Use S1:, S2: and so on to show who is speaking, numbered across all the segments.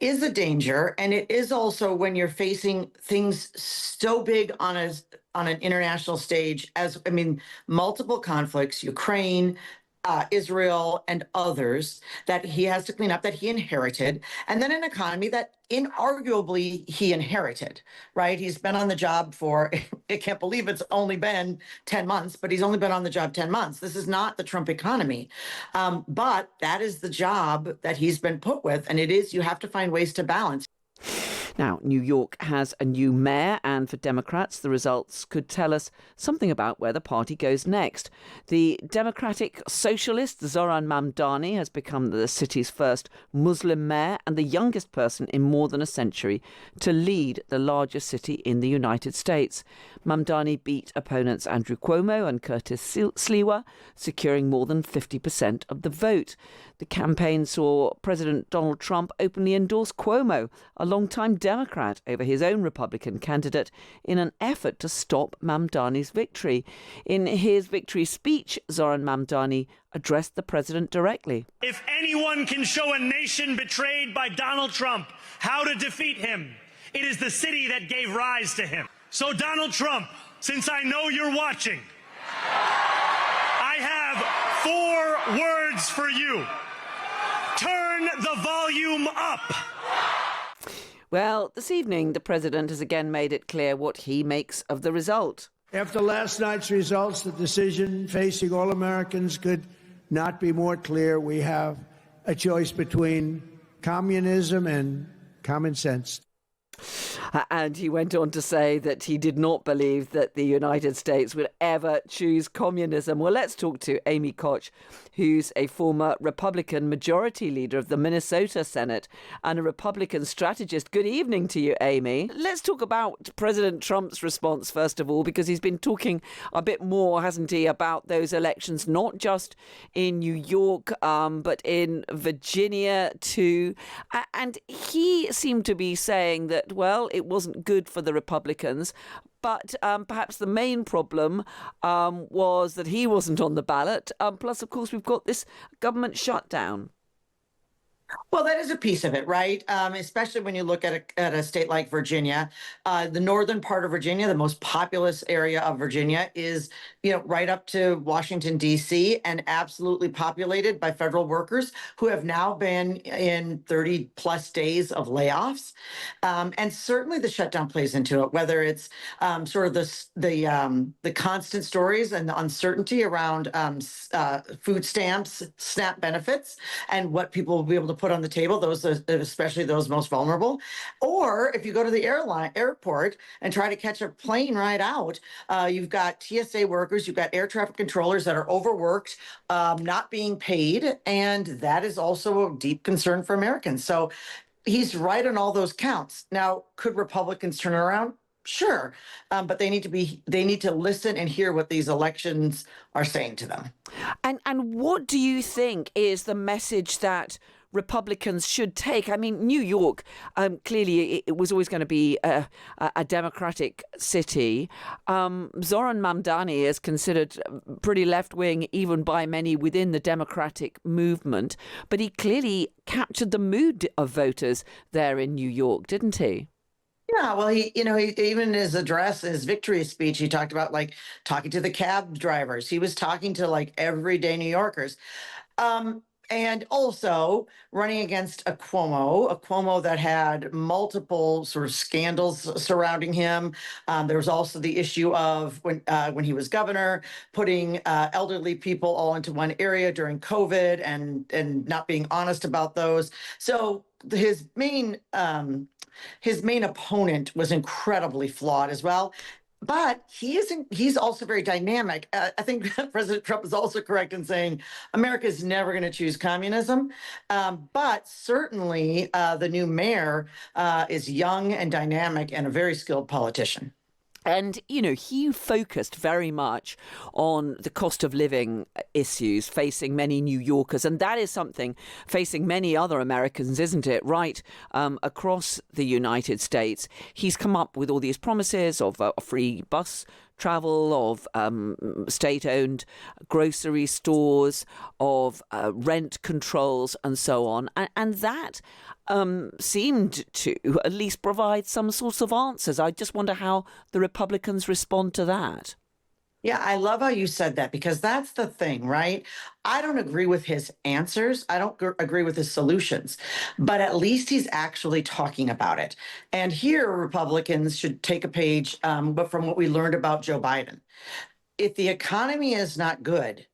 S1: is a danger, and it is also when you're facing things so big on an international stage as, I mean, multiple conflicts, Ukraine, Israel, and others that he has to clean up, that he inherited, and then an economy that inarguably he inherited, right? He's been on the job for, I can't believe it's only been 10 months, but he's only been on the job 10 months. This is not the Trump economy. But that is the job that he's been put with. And it is, you have to find ways to balance.
S2: Now, New York has a new mayor, and for Democrats, the results could tell us something about where the party goes next. The Democratic Socialist Zoran Mamdani has become the city's first Muslim mayor and the youngest person in more than a century to lead the largest city in the United States. Mamdani beat opponents Andrew Cuomo and Curtis Sliwa, securing more than 50% of the vote. The campaign saw President Donald Trump openly endorse Cuomo, a longtime Democrat, over his own Republican candidate in an effort to stop Mamdani's victory. In his victory speech, Zoran Mamdani addressed the president directly.
S3: If anyone can show a nation betrayed by Donald Trump how to defeat him, it is the city that gave rise to him. So Donald Trump, since I know you're watching, I have 4 words for you. Turn the volume up.
S2: Well, this evening, the president has again made it clear what he makes of the result.
S4: After last night's results, the decision facing all Americans could not be more clear. We have a choice between communism and common sense.
S2: And he went on to say that he did not believe that the United States would ever choose communism. Well, let's talk to Amy Koch, who's a former Republican majority leader of the Minnesota Senate and a Republican strategist. Good evening to you, Amy. Let's talk about President Trump's response, first of all, because he's been talking a bit more, hasn't he, about those elections, not just in New York, but in Virginia too. And he seemed to be saying that, well, it wasn't good for the Republicans, but perhaps the main problem was that he wasn't on the ballot. Plus, of course, we've got this government shutdown.
S1: Well, that is a piece of it, right? Especially when you look at a state like Virginia. The northern part of Virginia, the most populous area of Virginia, is right up to Washington, D.C., and absolutely populated by federal workers who have now been in 30 plus days of layoffs. And certainly the shutdown plays into it, whether it's sort of the constant stories and the uncertainty around food stamps, SNAP benefits, and what people will be able to put on the table, those especially those most vulnerable. Or if you go to the airport and try to catch a plane ride out, you've got TSA workers, you've got air traffic controllers that are overworked, not being paid, and that is also a deep concern for Americans. So he's right on all those counts. Now, could Republicans turn it around? Sure, but they need to listen and hear what these elections are saying to them.
S2: And what do you think is the message that Republicans should take? I mean, New York, clearly it was always going to be a Democratic city. Zoran Mamdani is considered pretty left-wing even by many within the Democratic movement, but he clearly captured the mood of voters there in New York, didn't he?
S1: Yeah, well, he even in his address, his victory speech, he talked about talking to the cab drivers. He was talking to everyday New Yorkers. And also running against a Cuomo that had multiple sort of scandals surrounding him. There was also the issue of when he was governor, putting elderly people all into one area during COVID and not being honest about those. So his main opponent was incredibly flawed as well. But he's also very dynamic. I think President Trump is also correct in saying America is never going to choose communism. But certainly the new mayor is young and dynamic and a very skilled politician.
S2: And, he focused very much on the cost of living issues facing many New Yorkers. And that is something facing many other Americans, isn't it? Right across the United States. He's come up with all these promises of a free bus travel, of state-owned grocery stores, of rent controls and so on. And that seemed to at least provide some sorts of answers. I just wonder how the Republicans respond to that.
S1: Yeah, I love how you said that because that's the thing, right? I don't agree with his answers. I don't agree with his solutions, but at least he's actually talking about it. And here, Republicans should take a page, but from what we learned about Joe Biden. If the economy is not good,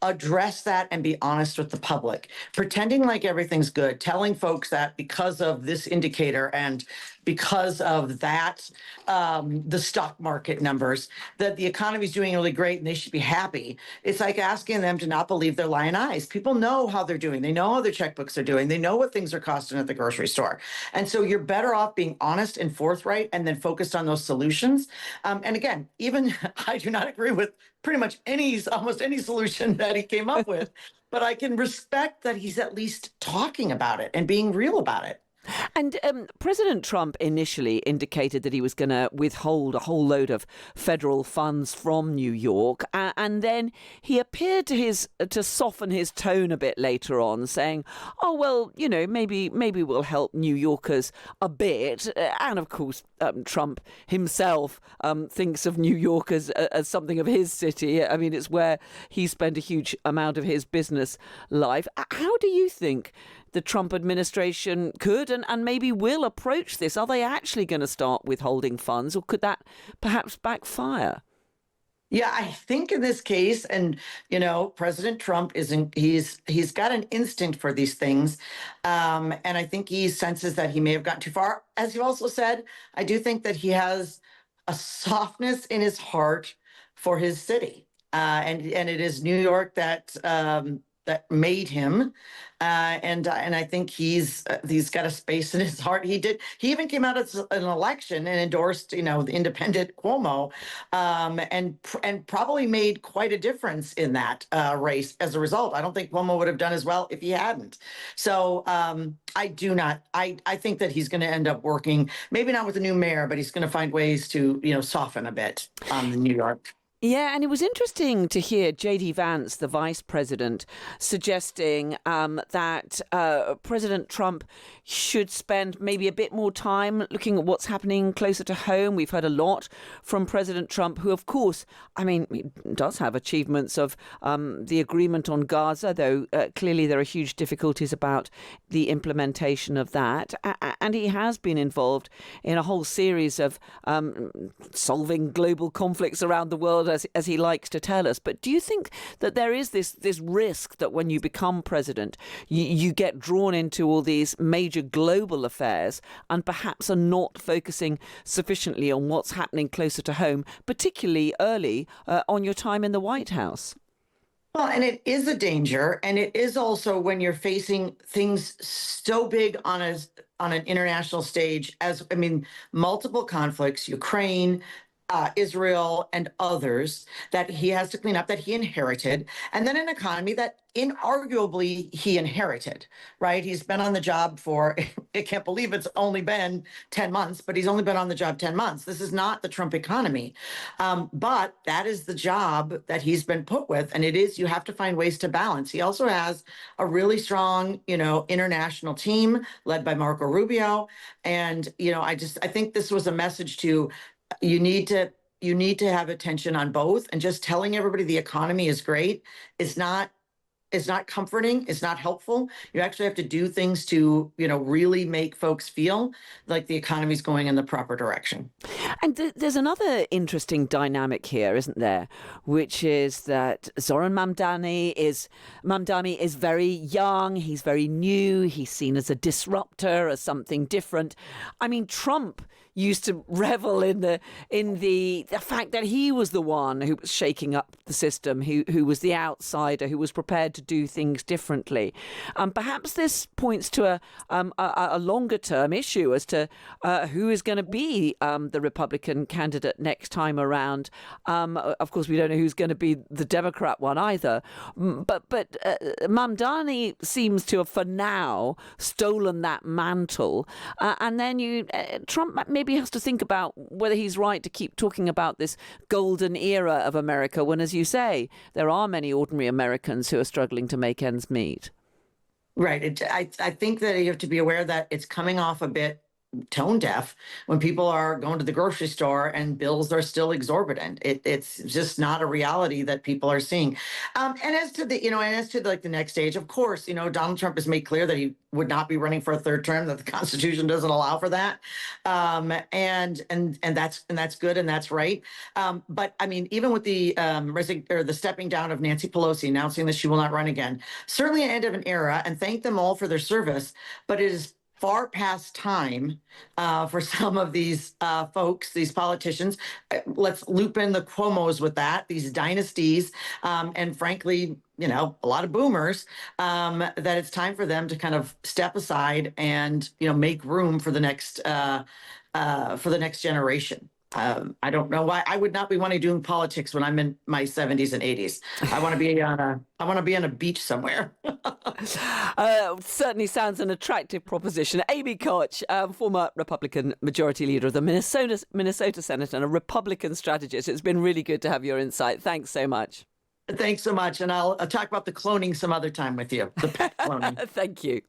S1: address that and be honest with the public. Pretending like everything's good, telling folks that because of this indicator and because of that, the stock market numbers, that the economy is doing really great and they should be happy. It's like asking them to not believe their lying eyes. People know how they're doing. They know how their checkbooks are doing. They know what things are costing at the grocery store. And so you're better off being honest and forthright and then focused on those solutions. And again, even I do not agree with pretty much almost any solution that he came up with, but I can respect that he's at least talking about it and being real about it.
S2: And President Trump initially indicated that he was going to withhold a whole load of federal funds from New York, and then he appeared to soften his tone a bit later on, saying, "Oh well, maybe we'll help New Yorkers a bit." And of course, Trump himself thinks of New York as something of his city. I mean, it's where he spent a huge amount of his business life. How do you think the Trump administration could and maybe will approach this? Are they actually going to start withholding funds, or could that perhaps backfire?
S1: Yeah, I think in this case, and President Trump he's got an instinct for these things, and I think he senses that he may have gotten too far. As you also said, I do think that he has a softness in his heart for his city, and it is New York that made him, and I think he's got a space in his heart. He even came out as an election and endorsed the independent Cuomo, and probably made quite a difference in that race as a result. I don't think Cuomo would have done as well if he hadn't. So I think that he's going to end up working, maybe not with the new mayor, but he's going to find ways to soften a bit on New York.
S2: Yeah, and it was interesting to hear J.D. Vance, the vice president, suggesting that President Trump should spend maybe a bit more time looking at what's happening closer to home. We've heard a lot from President Trump, who, of course, he does have achievements of the agreement on Gaza, though clearly there are huge difficulties about the implementation of that. And he has been involved in a whole series of solving global conflicts around the world, as he likes to tell us. But do you think that there is this risk that when you become president, you get drawn into all these major global affairs and perhaps are not focusing sufficiently on what's happening closer to home, particularly early on your time in the White House?
S1: Well, and it is a danger, and it is also when you're facing things so big on an international stage as, multiple conflicts, Ukraine, Israel, and others that he has to clean up, that he inherited, and then an economy that inarguably he inherited, right? He's been on the job for, I can't believe it's only been 10 months, but he's only been on the job 10 months. This is not the Trump economy. But that is the job that he's been put with. And you have to find ways to balance. He also has a really strong, international team led by Marco Rubio. And, I think this was a message to, you need to have attention on both, and just telling everybody the economy is great is not comforting. It's not helpful. You actually have to do things to, really make folks feel like the economy is going in the proper direction.
S2: And there's another interesting dynamic here, isn't there? Which is that Zoran Mamdani is very young. He's very new. He's seen as a disruptor, as something different. Trump used to revel in the fact that he was the one who was shaking up the system, who was the outsider, who was prepared to to do things differently. Perhaps this points to a longer term issue as to who is going to be the Republican candidate next time around. Of course, we don't know who's going to be the Democrat one either. But Mandani seems to have, for now, stolen that mantle. And then Trump maybe has to think about whether he's right to keep talking about this golden era of America when, as you say, there are many ordinary Americans who are struggling to make ends meet.
S1: Right. I think that you have to be aware that it's coming off a bit tone deaf when people are going to the grocery store and bills are still exorbitant. It's just not a reality that people are seeing. And as to the next stage, of course, Donald Trump has made clear that he would not be running for a third term, that the Constitution doesn't allow for that. And that's good and that's right. But I mean, even with the the stepping down of Nancy Pelosi, announcing that she will not run again, certainly an end of an era, and thank them all for their service. But it is far past time for some of these folks, these politicians. Let's loop in the Cuomos with that, these dynasties, and frankly, a lot of boomers, that it's time for them to kind of step aside and, make room for the next generation. I don't know why I would not be wanting to do politics when I'm in my 70s and 80s. I want to be on a beach somewhere.
S2: Certainly sounds an attractive proposition. Amy Koch, former Republican Majority Leader of the Minnesota Senate and a Republican strategist. It's been really good to have your insight. Thanks so much.
S1: Thanks so much. And I'll talk about the cloning some other time with you, the pet cloning.
S2: Thank you.